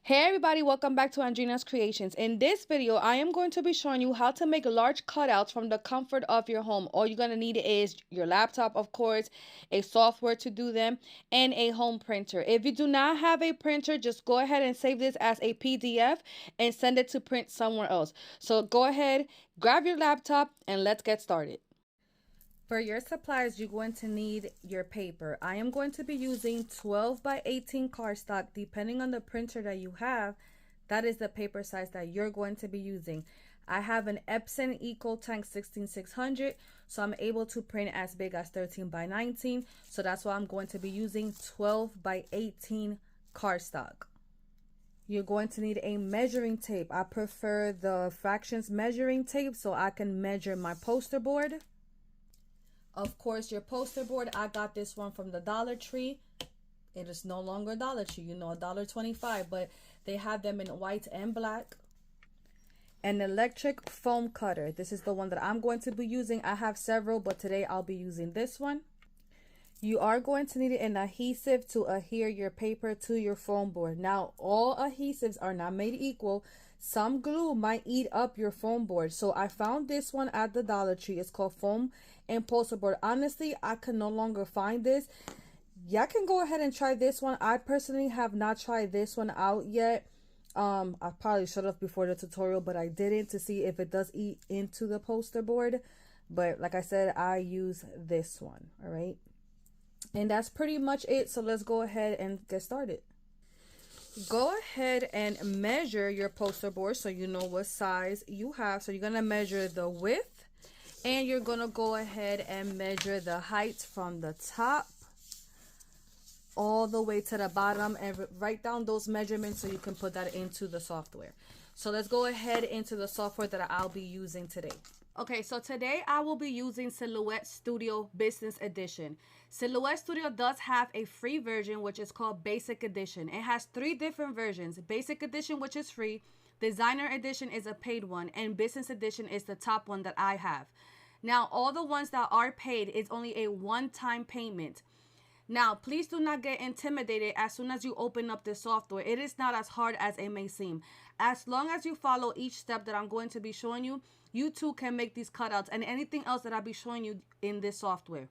Hey everybody, welcome back to Andrina's Creations. In this video, I am going to be showing you how to make large cutouts from the comfort of your home. All you're going to need is your laptop, of course, a software to do them, and a home printer. If you do not have a printer, just go ahead and save this as a PDF and send it to print somewhere else. So go ahead, grab your laptop, and let's get started. For your supplies, you're going to need your paper. I am going to be using 12 by 18 cardstock. Depending on the printer that you have, that is the paper size that you're going to be using. I have an Epson EcoTank 16600, so I'm able to print as big as 13 by 19. So that's why I'm going to be using 12 by 18 cardstock. You're going to need a measuring tape. I prefer the fractions measuring tape so I can measure my poster board. Of course, your poster board, I got this one from the Dollar Tree. It is no longer Dollar Tree, you know, $1.25, but they have them in white and black. An electric foam cutter. This is the one that I'm going to be using. I have several, but today I'll be using this one. You are going to need an adhesive to adhere your paper to your foam board. Now, all adhesives are not made equal. Some glue might eat up your foam board. So I found this one at the Dollar Tree. It's called Foam and Poster Board. Honestly, I can no longer find this. Y'all can go ahead and try this one. I personally have not tried this one out yet. I probably should have before the tutorial, but I didn't to see if it does eat into the poster board. But like I said, I use this one. All right. And that's pretty much it. So let's go ahead and get started. Go ahead and measure your poster board so you know what size you have. So you're going to measure the width and you're going to go ahead and measure the height from the top all the way to the bottom and write down those measurements so you can put that into the software. So let's go ahead into the software that I'll be using today. Okay, so today I will be using Silhouette Studio Business Edition. Silhouette Studio does have a free version, which is called Basic Edition. It has 3 different versions. Basic Edition, which is free. Designer Edition is a paid one. And Business Edition is the top one that I have. Now, all the ones that are paid is only a one-time payment. Now, please do not get intimidated as soon as you open up this software. It is not as hard as it may seem. As long as you follow each step that I'm going to be showing you, you too can make these cutouts and anything else that I'll be showing you in this software.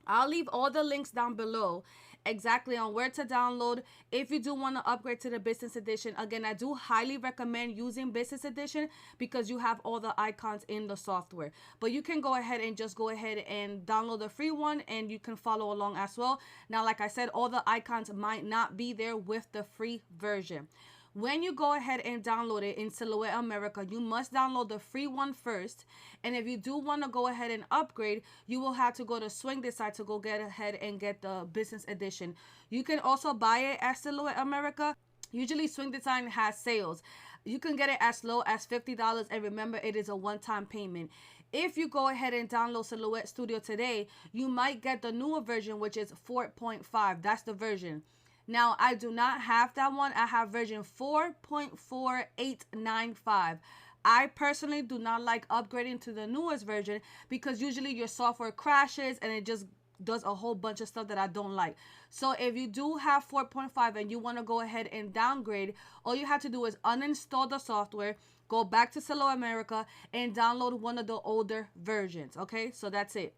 I'll leave all the links down below exactly on where to download if you do want to upgrade to the business edition. Again, I do highly recommend using business edition because you have all the icons in the software. But you can go ahead and just go ahead and download the free one and you can follow along as well. Now, like I said, all the icons might not be there with the free version. When you go ahead and download it in Silhouette America, you must download the free one first. And if you do want to go ahead and upgrade, you will have to go to Swing This site to go get ahead and get the business edition. You can also buy it at Silhouette America. Usually Swing Design has sales. You can get it as low as $50, and remember, it is a one-time payment. If you go ahead and download Silhouette Studio today, you might get the newer version, which is 4.5. That's the version. Now, I do not have that one. I have version 4.4895. I personally do not like upgrading to the newest version because usually your software crashes and it just does a whole bunch of stuff that I don't like. So if you do have 4.5 and you want to go ahead and downgrade, all you have to do is uninstall the software, go back to Silhouette America, and download one of the older versions. Okay, so that's it.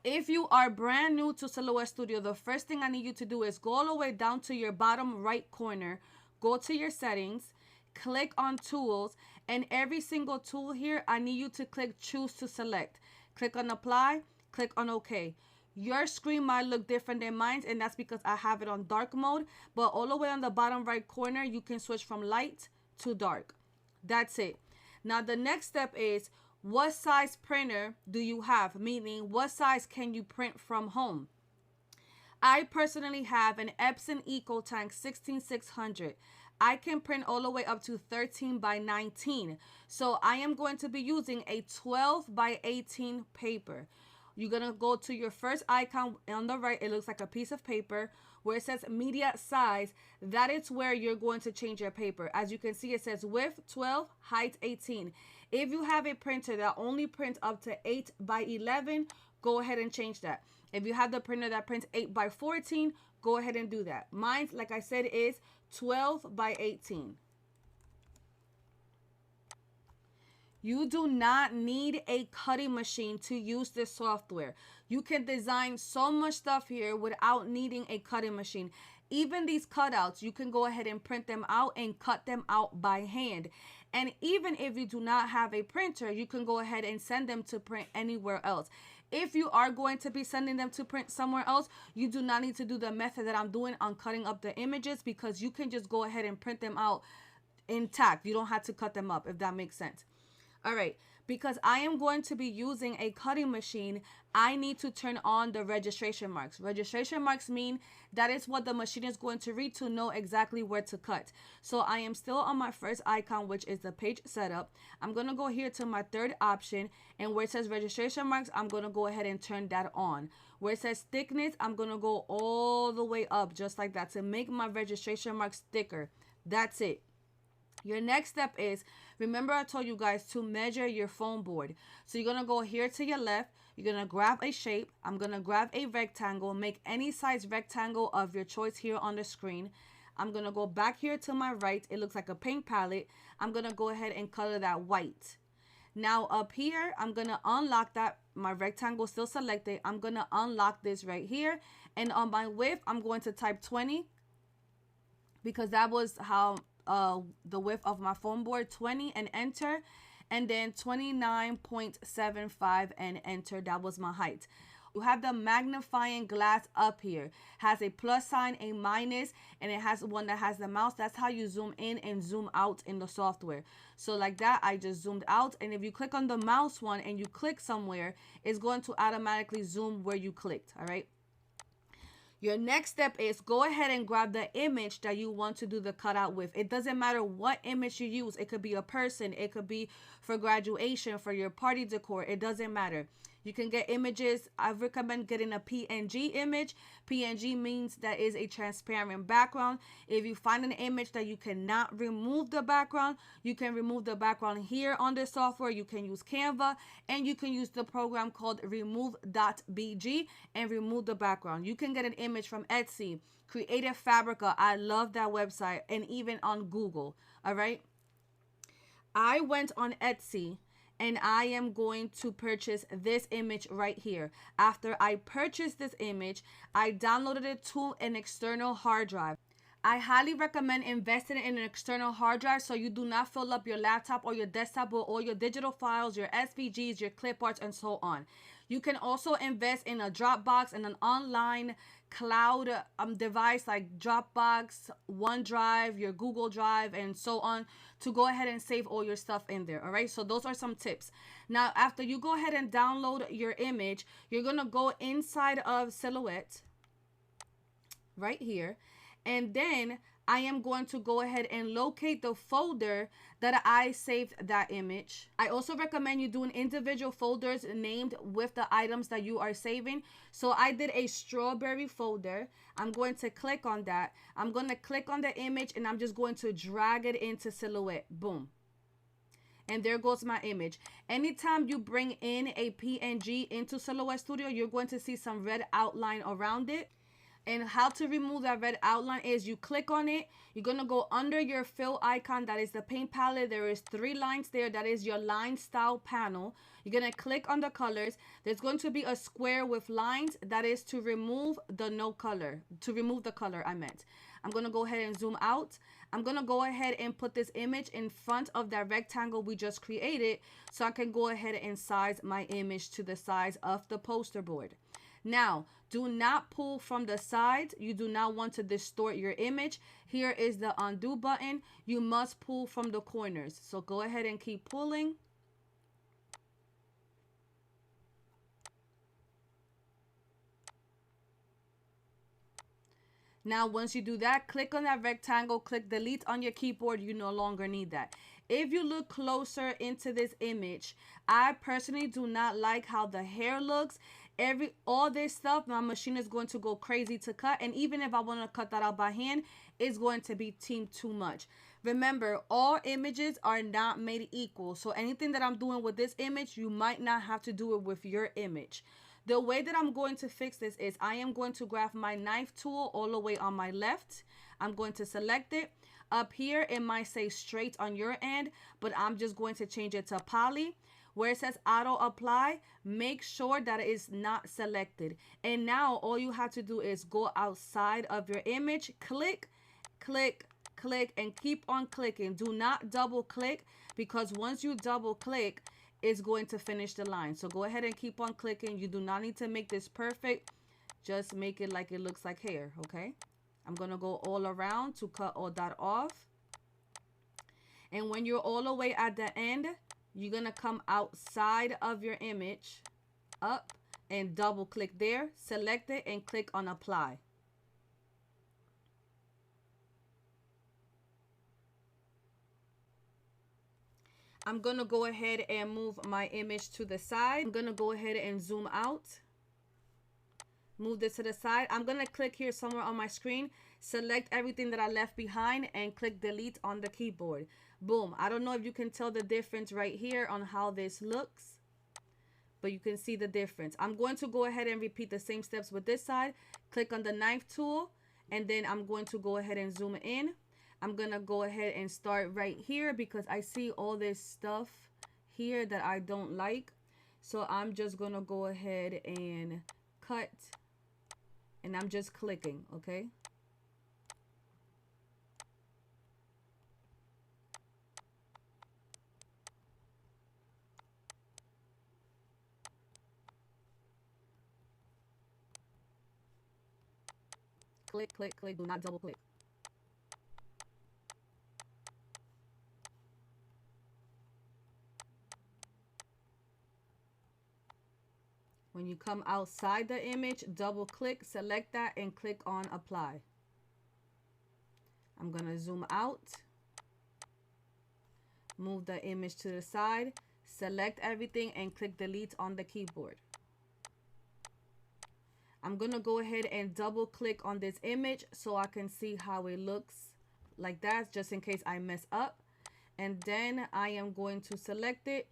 If you are brand new to Silhouette Studio, the first thing I need you to do is go all the way down to your bottom right corner, go to your settings, click on tools, and every single tool here, I need you to click choose to select. Click on apply, click on OK. Your screen might look different than mine, and that's because I have it on dark mode, but all the way on the bottom right corner, you can switch from light to dark. That's it. Now, the next step is, what size printer do you have? Meaning, what size can you print from home? I personally have an Epson EcoTank 16600. I can print all the way up to 13 by 19. So I am going to be using a 12 by 18 paper. You're going to go to your first icon on the right. It looks like a piece of paper where it says media size. That is where you're going to change your paper. As you can see, it says width 12, height 18. If you have a printer that only prints up to 8 by 11, go ahead and change that. If you have the printer that prints 8 by 14, go ahead and do that. Mine, like I said, is 12 by 18. You do not need a cutting machine to use this software. You can design so much stuff here without needing a cutting machine. Even these cutouts, you can go ahead and print them out and cut them out by hand. And even if you do not have a printer, you can go ahead and send them to print anywhere else. If you are going to be sending them to print somewhere else, you do not need to do the method that I'm doing on cutting up the images, because you can just go ahead and print them out intact. You don't have to cut them up, if that makes sense. All right, because I am going to be using a cutting machine, I need to turn on the registration marks. Registration marks mean that is what the machine is going to read to know exactly where to cut. So I am still on my first icon, which is the page setup. I'm going to go here to my third option, and where it says registration marks, I'm going to go ahead and turn that on. Where it says thickness, I'm going to go all the way up just like that to make my registration marks thicker. That's it. Your next step is, remember I told you guys to measure your foam board. So you're going to go here to your left. You're going to grab a shape. I'm going to grab a rectangle. Make any size rectangle of your choice here on the screen. I'm going to go back here to my right. It looks like a paint palette. I'm going to go ahead and color that white. Now up here, I'm going to unlock that. My rectangle still selected. I'm going to unlock this right here. And on my width, I'm going to type 20, because that was how the width of my foam board, 20, and enter. And then 29.75 and enter. That was my height. You have the magnifying glass up here. Has a plus sign, a minus, and it has one that has the mouse. That's how you zoom in and zoom out in the software. So like that, I just zoomed out. And if you click on the mouse one and you click somewhere, it's going to automatically zoom where you clicked. All right. Your next step is go ahead and grab the image that you want to do the cutout with. It doesn't matter what image you use. It could be a person. It could be for graduation, for your party decor. It doesn't matter. You can get images. I recommend getting a PNG image. PNG means that is a transparent background. If you find an image that you cannot remove the background, you can remove the background here on the software. You can use Canva, and you can use the program called remove.bg and remove the background. You can get an image from Etsy, Creative Fabrica. I love that website, and even on Google. All right. I went on Etsy, and I am going to purchase this image right here. After I purchased this image, I downloaded it to an external hard drive. I highly recommend investing in an external hard drive so you do not fill up your laptop or your desktop with all your digital files, your SVGs, your clip arts, and so on. You can also invest in a Dropbox and an online cloud device like Dropbox, OneDrive, your Google Drive, and so on, to go ahead and save all your stuff in there. All right, so those are some tips. Now, after you go ahead and download your image, you're gonna go inside of Silhouette right here, and then I am going to go ahead and locate the folder that I saved that image. I also recommend you doing individual folders named with the items that you are saving. So I did a strawberry folder. I'm going to click on that. I'm going to click on the image, and I'm just going to drag it into Silhouette. Boom. And there goes my image. Anytime you bring in a PNG into Silhouette Studio, you're going to see some red outline around it. And how to remove that red outline is you click on it. You're going to go under your fill icon. That is the paint palette. There is 3 lines there. That is your line style panel. You're going to click on the colors. There's going to be a square with lines. That is to remove the no color. To remove the color, I meant. I'm going to go ahead and zoom out. I'm going to go ahead and put this image in front of that rectangle we just created, so I can go ahead and size my image to the size of the poster board. Now, do not pull from the sides. You do not want to distort your image. Here is the undo button. You must pull from the corners. So go ahead and keep pulling. Now, once you do that, click on that rectangle, click delete on your keyboard. You no longer need that. If you look closer into this image, I personally do not like how the hair looks. All this stuff, my machine is going to go crazy to cut. And even if I want to cut that out by hand, it's going to be too much. Remember, all images are not made equal. So anything that I'm doing with this image, you might not have to do it with your image. The way that I'm going to fix this is I am going to grab my knife tool all the way on my left. I'm going to select it. Up here, it might say straight on your end, but I'm just going to change it to poly. Where it says auto apply, make sure that it is not selected. And now all you have to do is go outside of your image, click, click, click, and keep on clicking. Do not double click, because once you double click, it's going to finish the line. So go ahead and keep on clicking. You do not need to make this perfect. Just make it like it looks like hair, okay? I'm going to go all around to cut all that off. And when you're all the way at the end, you're going to come outside of your image, up, and double click there, select it, and click on apply. I'm going to go ahead and move my image to the side. I'm going to go ahead and zoom out. Move this to the side. I'm going to click here somewhere on my screen, select everything that I left behind, and click delete on the keyboard. Boom. I don't know if you can tell the difference right here on how this looks, but you can see the difference. I'm going to go ahead and repeat the same steps with this side. Click on the knife tool, and then I'm going to go ahead and zoom in. I'm going to go ahead and start right here because I see all this stuff here that I don't like. So I'm just going to go ahead and cut, and I'm just clicking, okay? Click, click, click. Do not double click. When you come outside the image, double click, select that, and click on apply. I'm going to zoom out, move the image to the side, select everything, and click delete on the keyboard. I'm going to go ahead and double click on this image so I can see how it looks like that, just in case I mess up. And then I am going to select it.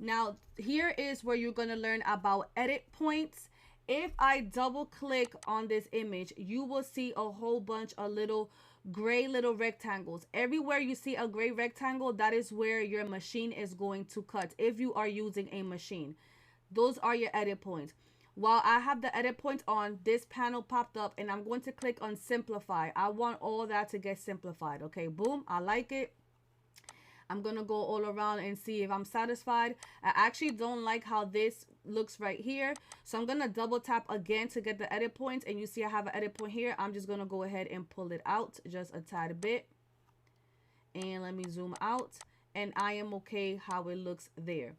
Now, here is where you're going to learn about edit points. If I double click on this image, you will see a whole bunch of little gray little rectangles. Everywhere you see a gray rectangle, that is where your machine is going to cut if you are using a machine. Those are your edit points. While I have the edit point on, this panel popped up, and I'm going to click on simplify. I want all that to get simplified. Okay, boom, I like it. I'm going to go all around and see if I'm satisfied. I actually don't like how this looks right here. So I'm going to double tap again to get the edit points. And you see I have an edit point here. I'm just going to go ahead and pull it out just a tad bit. And let me zoom out. And I am okay how it looks there.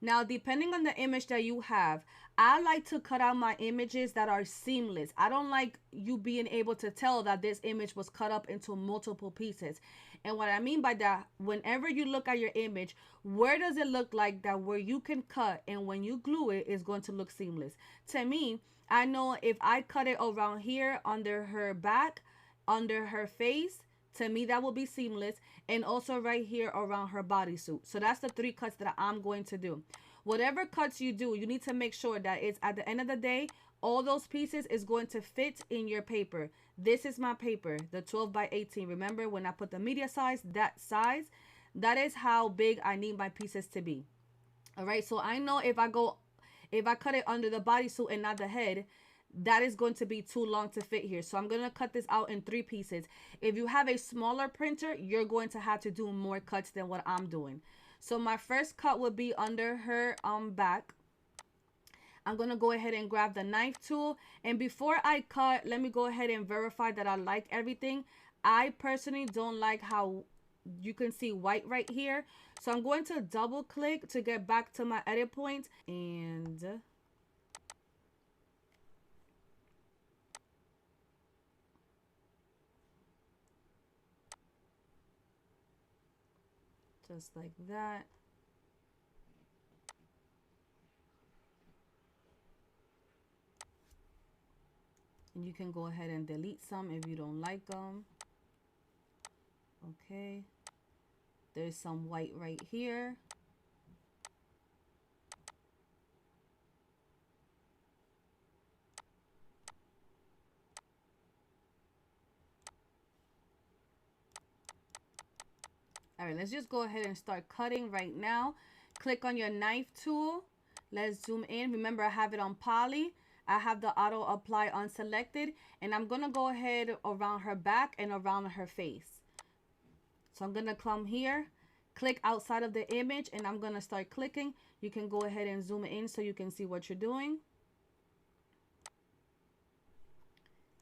Now, depending on the image that you have, I like to cut out my images that are seamless. I don't like you being able to tell that this image was cut up into multiple pieces. And what I mean by that, whenever you look at your image, where does it look like that where you can cut, and when you glue it, it's going to look seamless? To me, I know if I cut it around here under her back, under her face, to me that will be seamless, and also right here around her bodysuit. So that's the 3 cuts that I'm going to do. Whatever cuts you do, you need to make sure that it's at the end of the day, all those pieces is going to fit in your paper. This is my paper, the 12 by 18. Remember when I put the media size, that is how big I need my pieces to be. All right, so I know if I cut it under the bodysuit and not the head, that is going to be too long to fit here. So I'm going to cut this out in 3 pieces. If you have a smaller printer, you're going to have to do more cuts than what I'm doing. So my first cut would be under her back. I'm going to go ahead and grab the knife tool. And before I cut, let me go ahead and verify that I like everything. I personally don't like how you can see white right here. So I'm going to double click to get back to my edit point. And just like that. And you can go ahead and delete some if you don't like them. Okay. There's some white right here. All right, let's just go ahead and start cutting right now. Click on your knife tool. Let's zoom in. Remember, I have it on poly. I have the auto apply unselected, and I'm gonna go ahead around her back and around her face. So I'm gonna come here, click outside of the image, and I'm gonna start clicking. You can go ahead and zoom in so you can see what you're doing.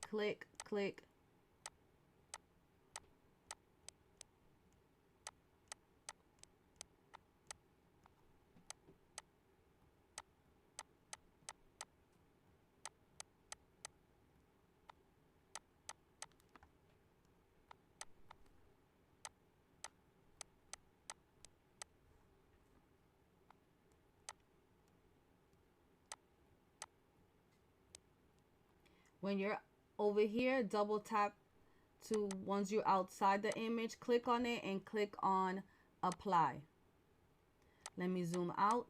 Click, click. When you're over here, double tap to, once you're outside the image, click on it and click on apply. Let me zoom out.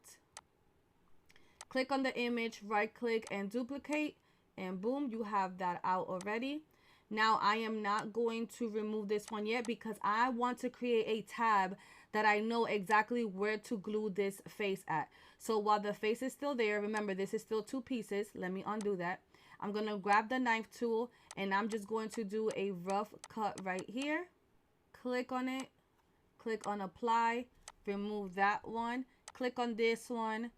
Click on the image, right click and duplicate, and boom, you have that out already. Now I am not going to remove this one yet because I want to create a tab that I know exactly where to glue this face at. So while the face is still there, remember this is still two pieces. Let me undo that. I'm going to grab the knife tool and I'm just going to do a rough cut right here. Click on it, click on apply, remove that one, click on this one,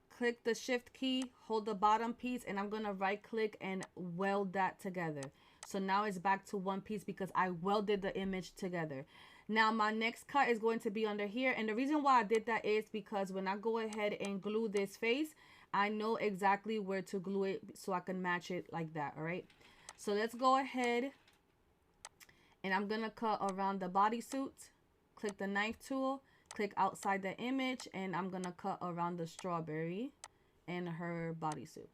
click the shift key, hold the bottom piece, and I'm going to right click and weld that together. So now it's back to one piece because I welded the image together. Now my next cut is going to be under here, and the reason why I did that is because when I go ahead and glue this face, I know exactly where to glue it so I can match it like that. All right, so let's go ahead and I'm gonna cut around the bodysuit. Click the knife tool, click outside the image, and I'm gonna cut around the strawberry and her bodysuit.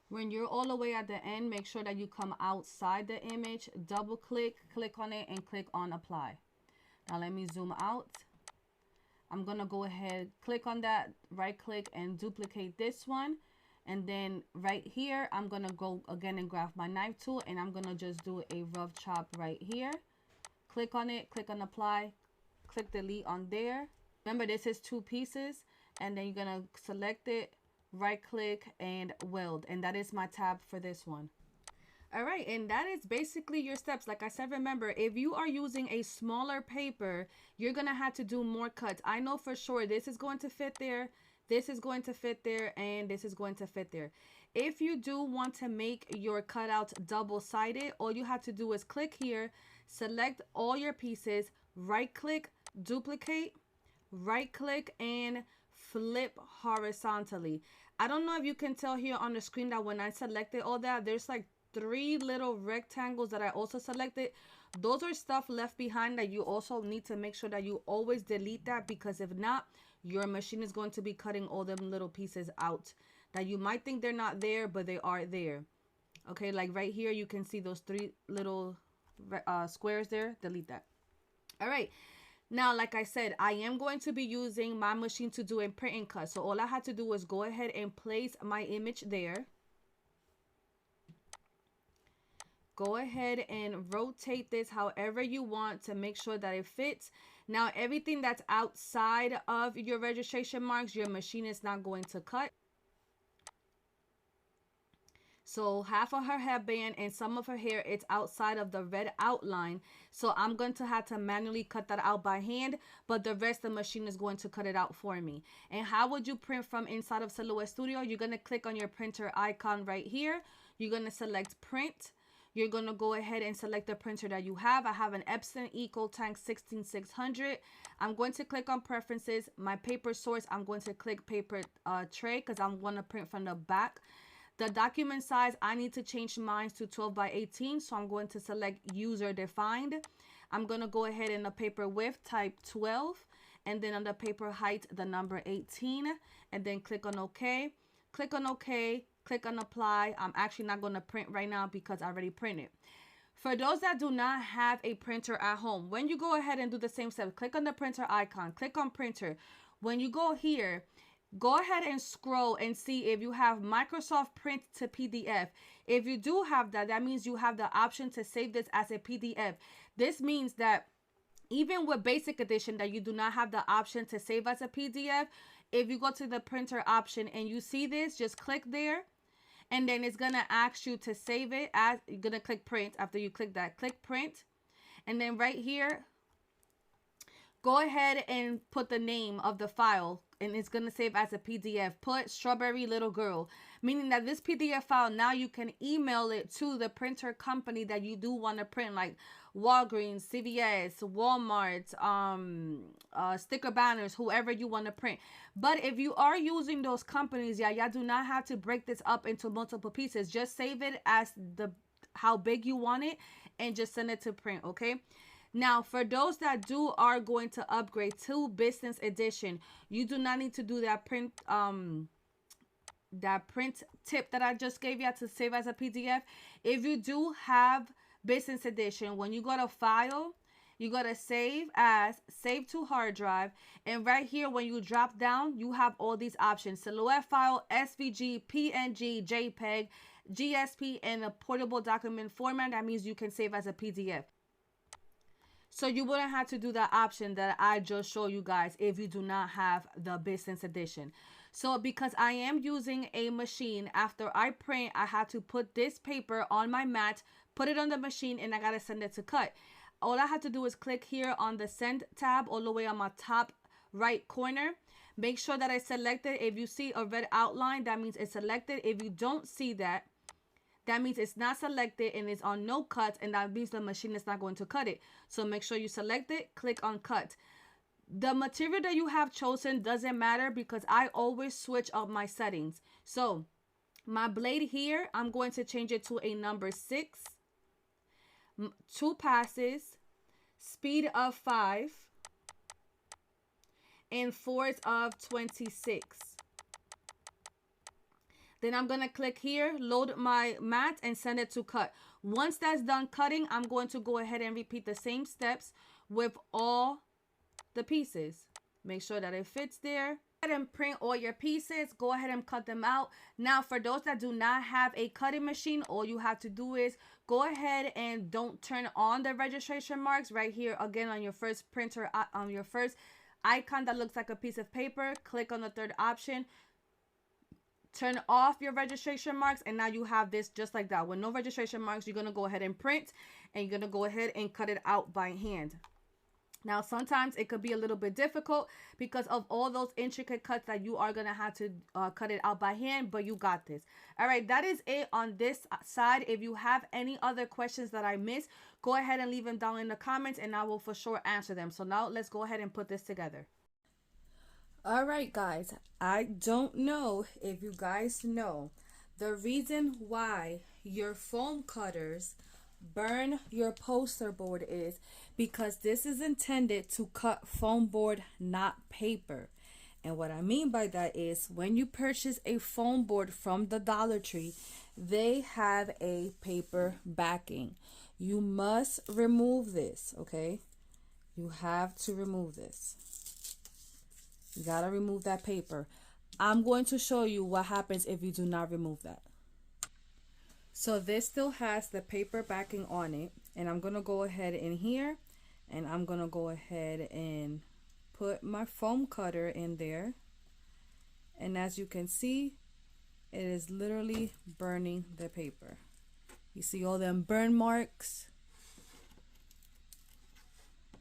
When you're all the way at the end, make sure that you come outside the image, double click, click on it, and click on apply. Now let me zoom out. I'm gonna go ahead, click on that, right click and duplicate this one. And then right here, I'm gonna go again and grab my knife tool and I'm gonna just do a rough chop right here. Click on it, click on apply, click delete on there. Remember, this is two pieces, and then you're gonna select it, right click and weld, and that is my tab for this one. All right, and that is basically your steps. Like I said, remember, if you are using a smaller paper, you're gonna have to do more cuts. I know for sure this is going to fit there, this is going to fit there, and this is going to fit there. If you do want to make your cutouts double-sided, all you have to do is click here, select all your pieces, right click, duplicate, right click, and flip horizontally. I don't know if you can tell here on the screen that when I selected all that, there's like 3 little rectangles that I also selected. Those are stuff left behind that you also need to make sure that you always delete that, because if not, your machine is going to be cutting all them little pieces out that you might think they're not there, but they are there. Okay, like right here, you can see those 3 little squares there. Delete that. All right. Now, like I said, I am going to be using my machine to do a print and cut. So all I had to do was go ahead and place my image there. Go ahead and rotate this however you want to make sure that it fits. Now, everything that's outside of your registration marks, your machine is not going to cut. So half of her headband and some of her hair, it's outside of the red outline. So I'm going to have to manually cut that out by hand, but the rest of the machine is going to cut it out for me. And how would you print from inside of Silhouette Studio? You're going to click on your printer icon right here. You're going to select print. You're going to go ahead and select the printer that you have. I have an Epson EcoTank 16600. I'm going to click on preferences. My paper source, I'm going to click paper tray because I'm going to print from the back. The document size, I need to change mine to 12 by 18. So I'm going to select user defined. I'm going to go ahead in the paper width, type 12. And then on the paper height, the number 18. And then click on OK. Click on OK. click on apply. I'm actually not going to print right now because I already printed. For those that do not have a printer at home, when you go ahead and do the same step, click on the printer icon, click on printer. When you go here, go ahead and scroll and see if you have Microsoft Print to PDF. If you do have that, that means you have the option to save this as a PDF. This means that even with basic edition that you do not have the option to save as a PDF, if you go to the printer option and you see this, just click there. And then it's going to ask you to save it as, you're going to click print. After you click that, click print. And then right here, go ahead and put the name of the file. And it's going to save as a PDF. Put Strawberry Little Girl. Meaning that this PDF file, now you can email it to the printer company that you do want to print. Like Walgreens, CVS, Walmart, sticker banners, whoever you want to print. But if you are using those companies, y'all do not have to break this up into multiple pieces. Just save it as how big you want it and just send it to print, okay? Now, for those that are going to upgrade to business edition, you do not need to do that print tip that I just gave you to save as a PDF. If you do have business edition, when you go to file, you got to save as, save to hard drive, and right here when you drop down, you have all these options: silhouette file, SVG, PNG, JPEG, GSP, and a portable document format. That means you can save as a PDF. So you wouldn't have to do the option that I just showed you guys if you do not have the business edition. So because I am using a machine, after I print, I have to put this paper on my mat, put it on the machine, and I got to send it to cut. All I have to do is click here on the send tab all the way on my top right corner. Make sure that I selected. If you see a red outline, that means it's selected. If you don't see that, that means it's not selected and it's on no cuts, and that means the machine is not going to cut it. So make sure you select it, click on cut. The material that you have chosen doesn't matter because I always switch up my settings. So my blade here, I'm going to change it to a number 6, 2 passes, speed of 5, and force of 26. Then I'm going to click here, load my mat, and send it to cut. Once that's done cutting, I'm going to go ahead and repeat the same steps with all the pieces. Make sure that it fits there. Go ahead and print all your pieces. Go ahead and cut them out. Now, for those that do not have a cutting machine, all you have to do is go ahead and don't turn on the registration marks right here. Again, on your first printer, on your first icon that looks like a piece of paper, click on the third option. Turn off your registration marks, and now you have this just like that. With no registration marks, you're going to go ahead and print, and you're going to go ahead and cut it out by hand. Now, sometimes it could be a little bit difficult because of all those intricate cuts that you are going to have to cut it out by hand, but you got this. All right, that is it on this side. If you have any other questions that I missed, go ahead and leave them down in the comments, and I will for sure answer them. So now let's go ahead and put this together. All right, guys, I don't know if you guys know the reason why your foam cutters burn your poster board is because this is intended to cut foam board, not paper. And what I mean by that is when you purchase a foam board from the Dollar Tree, they have a paper backing. You must remove this, okay? You have to remove this. You gotta remove that paper. I'm going to show you what happens if you do not remove that. So this still has the paper backing on it, and I'm gonna go ahead in here, and I'm gonna go ahead and put my foam cutter in there, and as you can see, it is literally burning the paper. You see all them burn marks?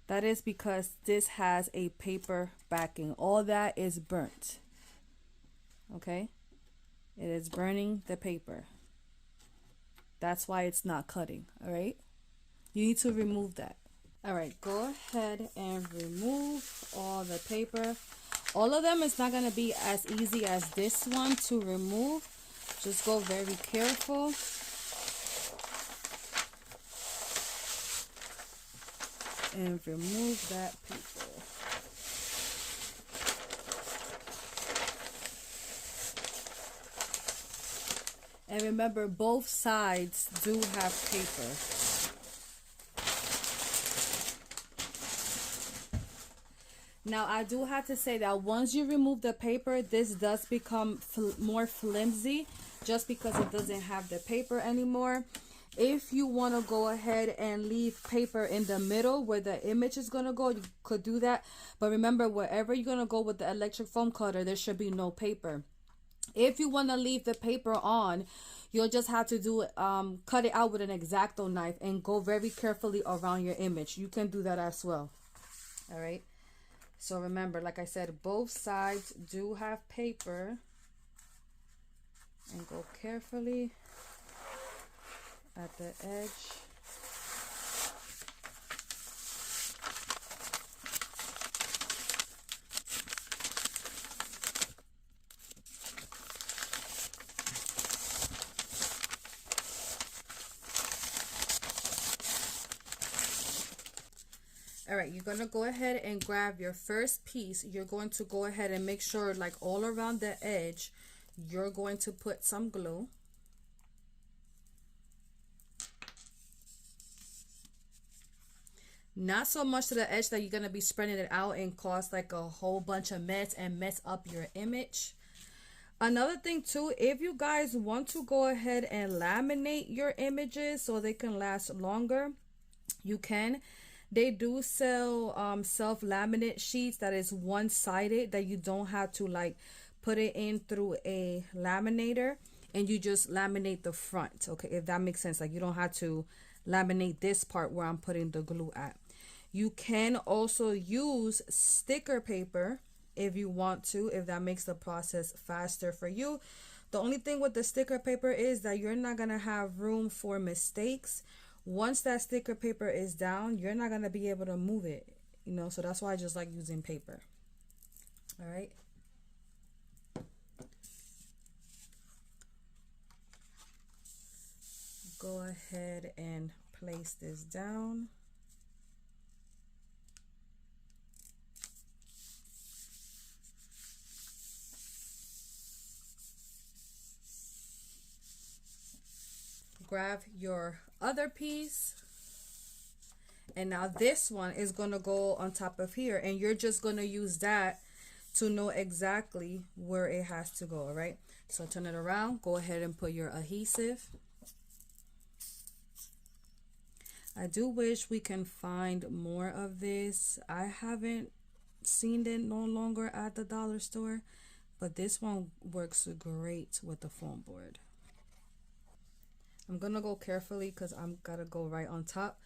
That is because this has a paper backing. All that is burnt. Okay? It is burning the paper. That's why it's not cutting. All right? You need to remove that. All right, go ahead and remove all the paper. All of them is not going to be as easy as this one to remove. Just go very careful. And remove that paper. And remember, both sides do have paper. Now, I do have to say that once you remove the paper, this does become more flimsy just because it doesn't have the paper anymore. If you want to go ahead and leave paper in the middle where the image is going to go, you could do that. But remember, wherever you're going to go with the electric foam cutter, there should be no paper. If you want to leave the paper on, you'll just have to do cut it out with an X-Acto knife and go very carefully around your image. You can do that as well. All right. So remember, like I said, both sides do have paper. And go carefully at the edge. All right, you're gonna go ahead and grab your first piece. You're going to go ahead and make sure, like all around the edge, you're going to put some glue. Not so much to the edge that you're gonna be spreading it out and cause like a whole bunch of mess and mess up your image. Another thing too, if you guys want to go ahead and laminate your images so they can last longer, you can. They do sell self-laminate sheets that is one-sided, that you don't have to like put it in through a laminator, and you just laminate the front. Okay, if that makes sense. Like you don't have to laminate this part where I'm putting the glue at. You can also use sticker paper if you want to, if that makes the process faster for you. The only thing with the sticker paper is that you're not gonna have room for mistakes. Once that sticker paper is down, you're not going to be able to move it, you know, so that's why I just like using paper. All right. Go ahead and place this down. Grab your other piece, and now this one is going to go on top of here, and you're just going to use that to know exactly where it has to go. All right, so turn it around, go ahead and put your adhesive. I do wish we can find more of this. I haven't seen it no longer at the dollar store, but this one works great with the foam board. I'm gonna go carefully because I'm gotta go right on top.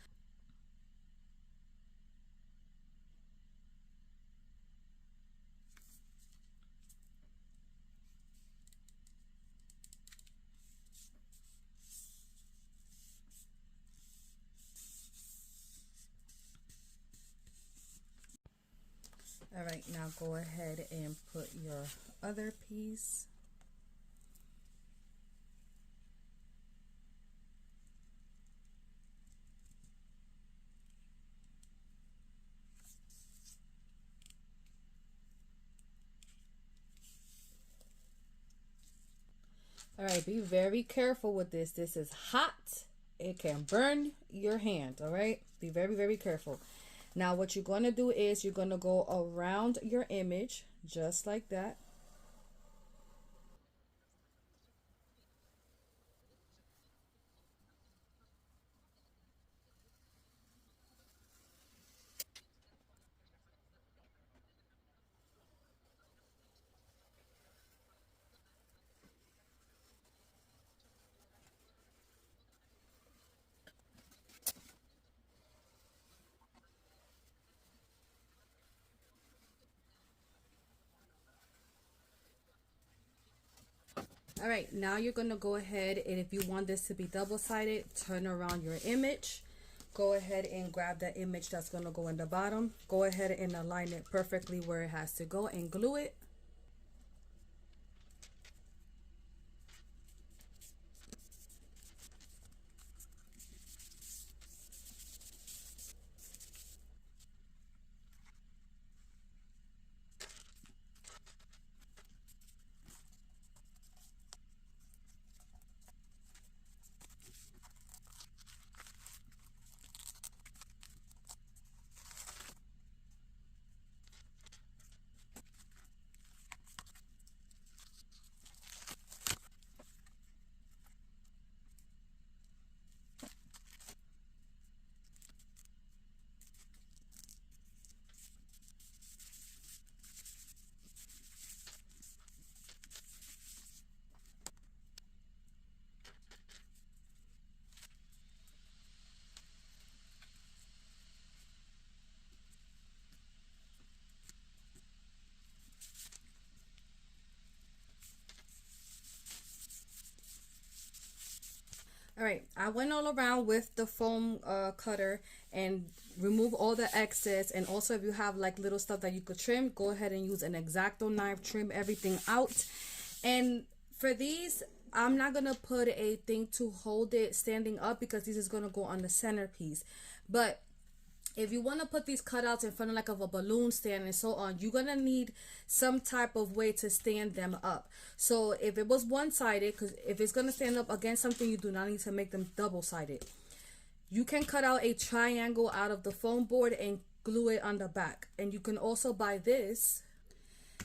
All right, now go ahead and put your other piece. All right, be very careful with this. This is hot. It can burn your hand, all right? Be very, very careful. Now, what you're going to do is you're going to go around your image just like that. All right, now you're going to go ahead, and if you want this to be double-sided, turn around your image. Go ahead and grab that image that's going to go in the bottom. Go ahead and align it perfectly where it has to go and glue it. All right, I went all around with the foam cutter and remove all the excess. And also, if you have like little stuff that you could trim, go ahead and use an X-Acto knife, trim everything out. And for these, I'm not gonna put a thing to hold it standing up because this is gonna go on the centerpiece. But if you want to put these cutouts in front of like of a balloon stand and so on, you're gonna need some type of way to stand them up. So if it was one-sided, because if it's gonna stand up against something, you do not need to make them double-sided. You can cut out a triangle out of the foam board and glue it on the back. And you can also buy this.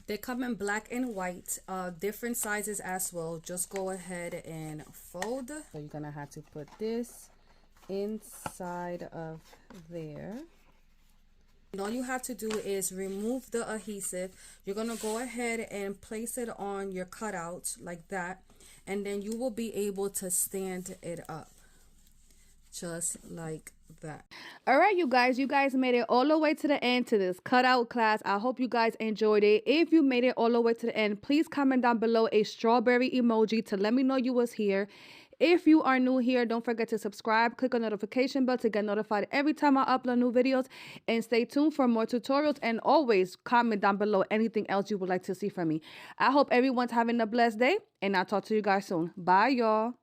They come in black and white, different sizes as well. Just go ahead and fold. So you're gonna have to put this inside of there. And all you have to do is remove the adhesive. You're gonna go ahead and place it on your cutout like that, and then you will be able to stand it up just like that. All right, you guys made it all the way to the end to this cutout class. I hope you guys enjoyed it. If you made it all the way to the end, please comment down below a strawberry emoji to let me know you was here. If you are new here, don't forget to subscribe, click on the notification bell to get notified every time I upload new videos, and stay tuned for more tutorials. And always comment down below anything else you would like to see from me. I hope everyone's having a blessed day, and I'll talk to you guys soon. Bye, y'all.